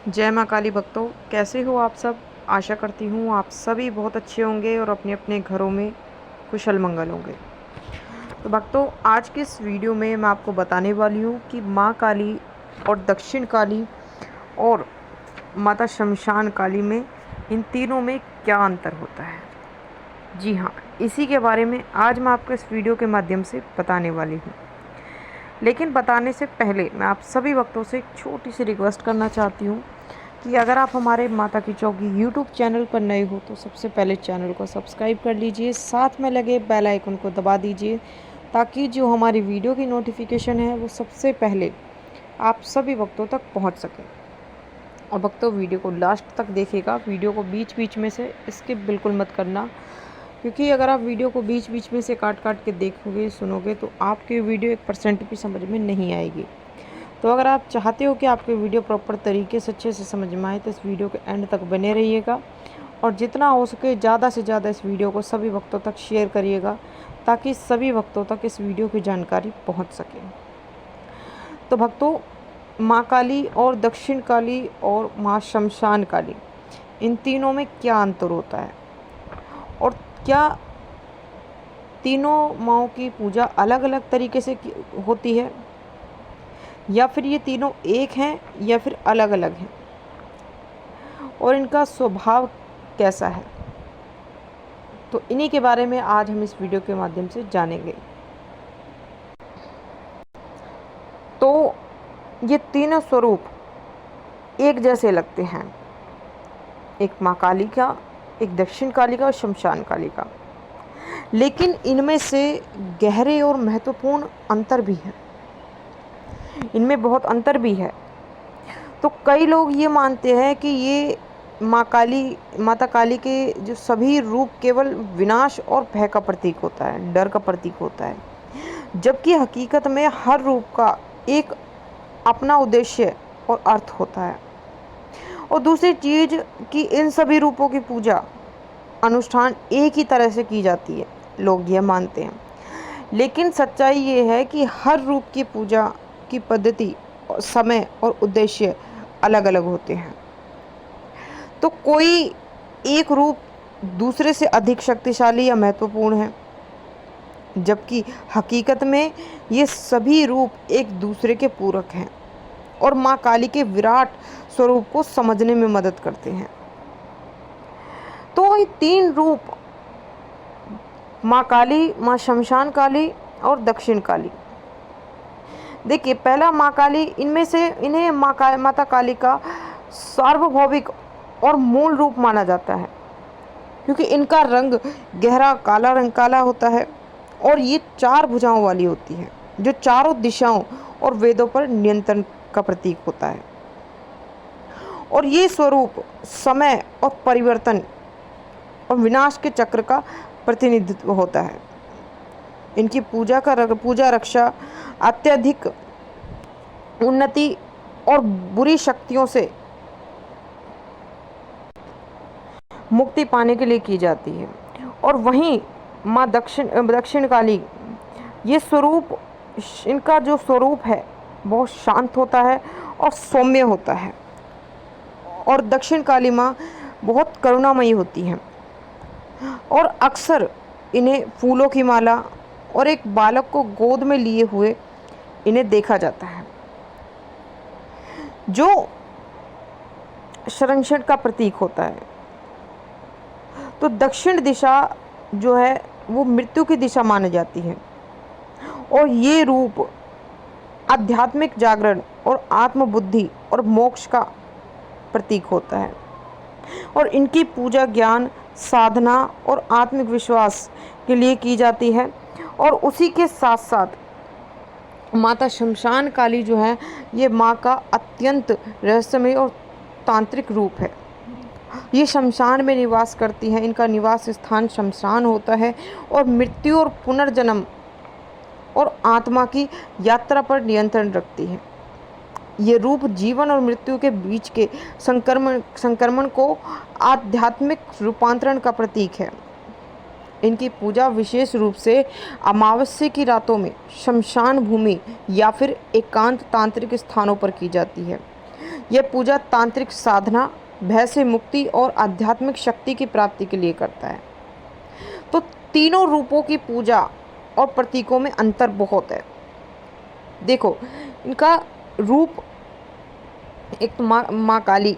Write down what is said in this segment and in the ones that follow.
जय माँ काली भक्तों, कैसे हो आप सब। आशा करती हूँ आप सभी बहुत अच्छे होंगे और अपने अपने घरों में कुशल मंगल होंगे। तो भक्तों, आज के इस वीडियो में मैं आपको बताने वाली हूँ कि माँ काली और दक्षिण काली और माता शमशान काली में, इन तीनों में क्या अंतर होता है। जी हाँ, इसी के बारे में आज मैं आपको इस वीडियो के माध्यम से बताने वाली हूँ। लेकिन बताने से पहले मैं आप सभी भक्तों से एक छोटी सी रिक्वेस्ट करना चाहती हूँ कि अगर आप हमारे माता की चौकी यूट्यूब चैनल पर नए हो तो सबसे पहले चैनल को सब्सक्राइब कर लीजिए, साथ में लगे बेल आइकन को दबा दीजिए ताकि जो हमारी वीडियो की नोटिफिकेशन है वो सबसे पहले आप सभी भक्तों तक पहुंच सके। और भक्तों, वीडियो को लास्ट तक देखिएगा, वीडियो को बीच बीच में से स्किप बिल्कुल मत करना, क्योंकि अगर आप वीडियो को बीच बीच में से काट काट के देखोगे सुनोगे तो आपकी वीडियो 1% भी समझ में नहीं आएगी। तो अगर आप चाहते हो कि आपकी वीडियो प्रॉपर तरीके से अच्छे से समझ में आए तो इस वीडियो के एंड तक बने रहिएगा और जितना हो सके ज़्यादा से ज़्यादा इस वीडियो को सभी भक्तों तक शेयर करिएगा ताकि सभी भक्तों तक इस वीडियो की जानकारी पहुंच सके। तो भक्तों, माँ काली और दक्षिण काली और माँ शमशान काली, इन तीनों में क्या अंतर होता है और क्या तीनों माँओं की पूजा अलग अलग तरीके से होती है या फिर ये तीनों एक हैं या फिर अलग अलग हैं और इनका स्वभाव कैसा है। तो इन्हीं के बारे में आज हम इस वीडियो के माध्यम से जानेंगे। तो ये तीनों स्वरूप एक जैसे लगते हैं, एक माँ काली का, एक दक्षिण काली का और शमशान काली का, लेकिन इनमें से गहरे और महत्वपूर्ण अंतर भी हैं। इनमें बहुत अंतर भी है। तो कई लोग ये मानते हैं कि ये माता काली के जो सभी रूप केवल विनाश और भय का प्रतीक होता है, डर का प्रतीक होता है, जबकि हकीकत में हर रूप का एक अपना उद्देश्य और अर्थ होता है। और दूसरी चीज़ कि इन सभी रूपों की पूजा अनुष्ठान एक ही तरह से की जाती है, लोग यह मानते हैं। लेकिन सच्चाई ये है कि हर रूप की पूजा की पद्धति, समय और उद्देश्य अलग अलग होते हैं। तो कोई एक रूप दूसरे से अधिक शक्तिशाली या महत्वपूर्ण है, जबकि हकीकत में ये सभी रूप एक दूसरे के पूरक हैं और माँ काली के विराट स्वरूप को समझने में मदद करते हैं। तो ये तीन रूप, माँ काली, माँ शमशान काली और दक्षिण काली। देखिए, पहला माँ काली, इन्हें माता काली का सार्वभौमिक और मूल रूप माना जाता है, क्योंकि इनका रंग गहरा काला होता है और ये 4 भुजाओं वाली होती है, जो चारों दिशाओं और वेदों पर नियंत्रण का प्रतीक होता है। और ये स्वरूप समय और परिवर्तन और विनाश के चक्र का प्रतिनिधित्व होता है। इनकी पूजा रक्षा अत्यधिक उन्नति और बुरी शक्तियों से मुक्ति पाने के लिए की जाती है। और वहीं माँ दक्षिण काली, ये स्वरूप, इनका जो स्वरूप है बहुत शांत होता है और सौम्य होता है। और दक्षिण काली माँ बहुत करुणामयी होती हैं और अक्सर इन्हें फूलों की माला और एक बालक को गोद में लिए हुए इन्हें देखा जाता है, जो संरक्षण का प्रतीक होता है। तो दक्षिण दिशा जो है वो मृत्यु की दिशा मानी जाती है और ये रूप आध्यात्मिक जागरण और आत्मबुद्धि और मोक्ष का प्रतीक होता है। और इनकी पूजा ज्ञान, साधना और आत्मिक विश्वास के लिए की जाती है। और उसी के साथ साथ माता शमशान काली जो है, ये माँ का अत्यंत रहस्यमय और तांत्रिक रूप है। ये शमशान में निवास करती हैं, इनका निवास स्थान शमशान होता है और मृत्यु और पुनर्जन्म और आत्मा की यात्रा पर नियंत्रण रखती है। ये रूप जीवन और मृत्यु के बीच के संक्रमण को आध्यात्मिक रूपांतरण का प्रतीक है। इनकी पूजा विशेष रूप से अमावस्या की रातों में शमशान भूमि या फिर एकांत तांत्रिक स्थानों पर की जाती है, यह पूजा तांत्रिक साधना, भय से मुक्ति और आध्यात्मिक शक्ति की प्राप्ति के लिए करता है। तो तीनों रूपों की पूजा और प्रतीकों में अंतर बहुत है। देखो, इनका रूप, एक तो माँ काली,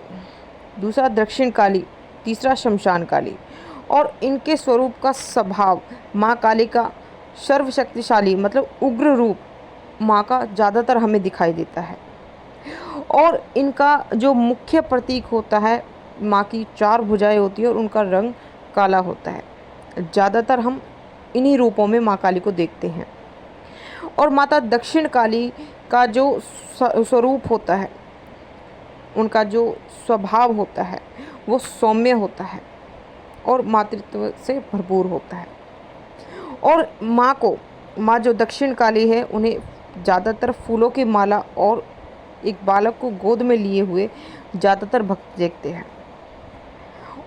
दूसरा दक्षिण काली, तीसरा शमशान काली। और इनके स्वरूप का स्वभाव, माँ काली का सर्वशक्तिशाली मतलब उग्र रूप माँ का ज़्यादातर हमें दिखाई देता है। और इनका जो मुख्य प्रतीक होता है, माँ की 4 भुजाएं होती है और उनका रंग काला होता है। ज़्यादातर हम इन्हीं रूपों में माँ काली को देखते हैं। और माता दक्षिण काली का जो स्वरूप होता है, उनका जो स्वभाव होता है वो सौम्य होता है और मातृत्व से भरपूर होता है। और माँ जो दक्षिण काली है, उन्हें ज़्यादातर फूलों की माला और एक बालक को गोद में लिए हुए ज़्यादातर भक्त देखते हैं।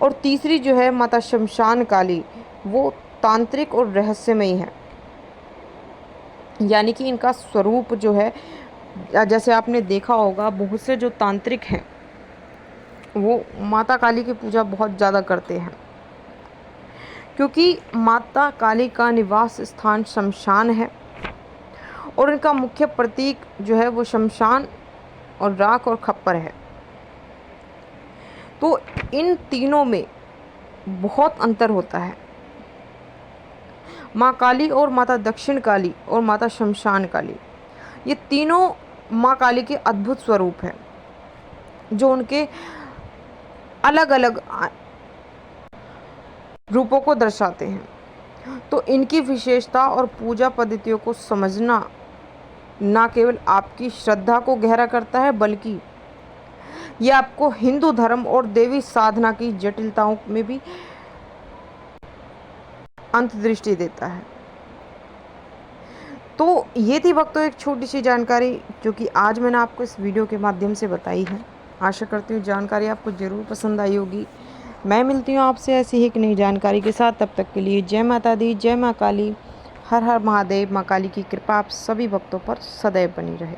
और तीसरी जो है माता शमशान काली, वो तांत्रिक और रहस्यमयी है। यानी कि इनका स्वरूप जो है, जैसे आपने देखा होगा बहुत से जो तांत्रिक हैं वो माता काली की पूजा बहुत ज़्यादा करते हैं, क्योंकि माता काली का निवास स्थान शमशान है और इनका मुख्य प्रतीक जो है वो शमशान और राख और खप्पर है। तो इन तीनों में बहुत अंतर होता है। माँ काली और माता दक्षिण काली और माता शमशान काली, ये तीनों माँ काली के अद्भुत स्वरूप हैं जो उनके अलग अलग रूपों को दर्शाते हैं। तो इनकी विशेषता और पूजा पद्धतियों को समझना ना केवल आपकी श्रद्धा को गहरा करता है, बल्कि यह आपको हिंदू धर्म और देवी साधना की जटिलताओं में भी अंतर्दृष्टि देता है। तो ये थी भक्तों एक छोटी सी जानकारी जो कि आज मैंने आपको इस वीडियो के माध्यम से बताई है। आशा करती हूँ जानकारी आपको ज़रूर पसंद आई होगी। मैं मिलती हूँ आपसे ऐसी ही एक नई जानकारी के साथ। तब तक के लिए जय माता दी, जय माँ काली, हर हर महादेव। माँ काली की कृपा आप सभी भक्तों पर सदैव बनी रहे।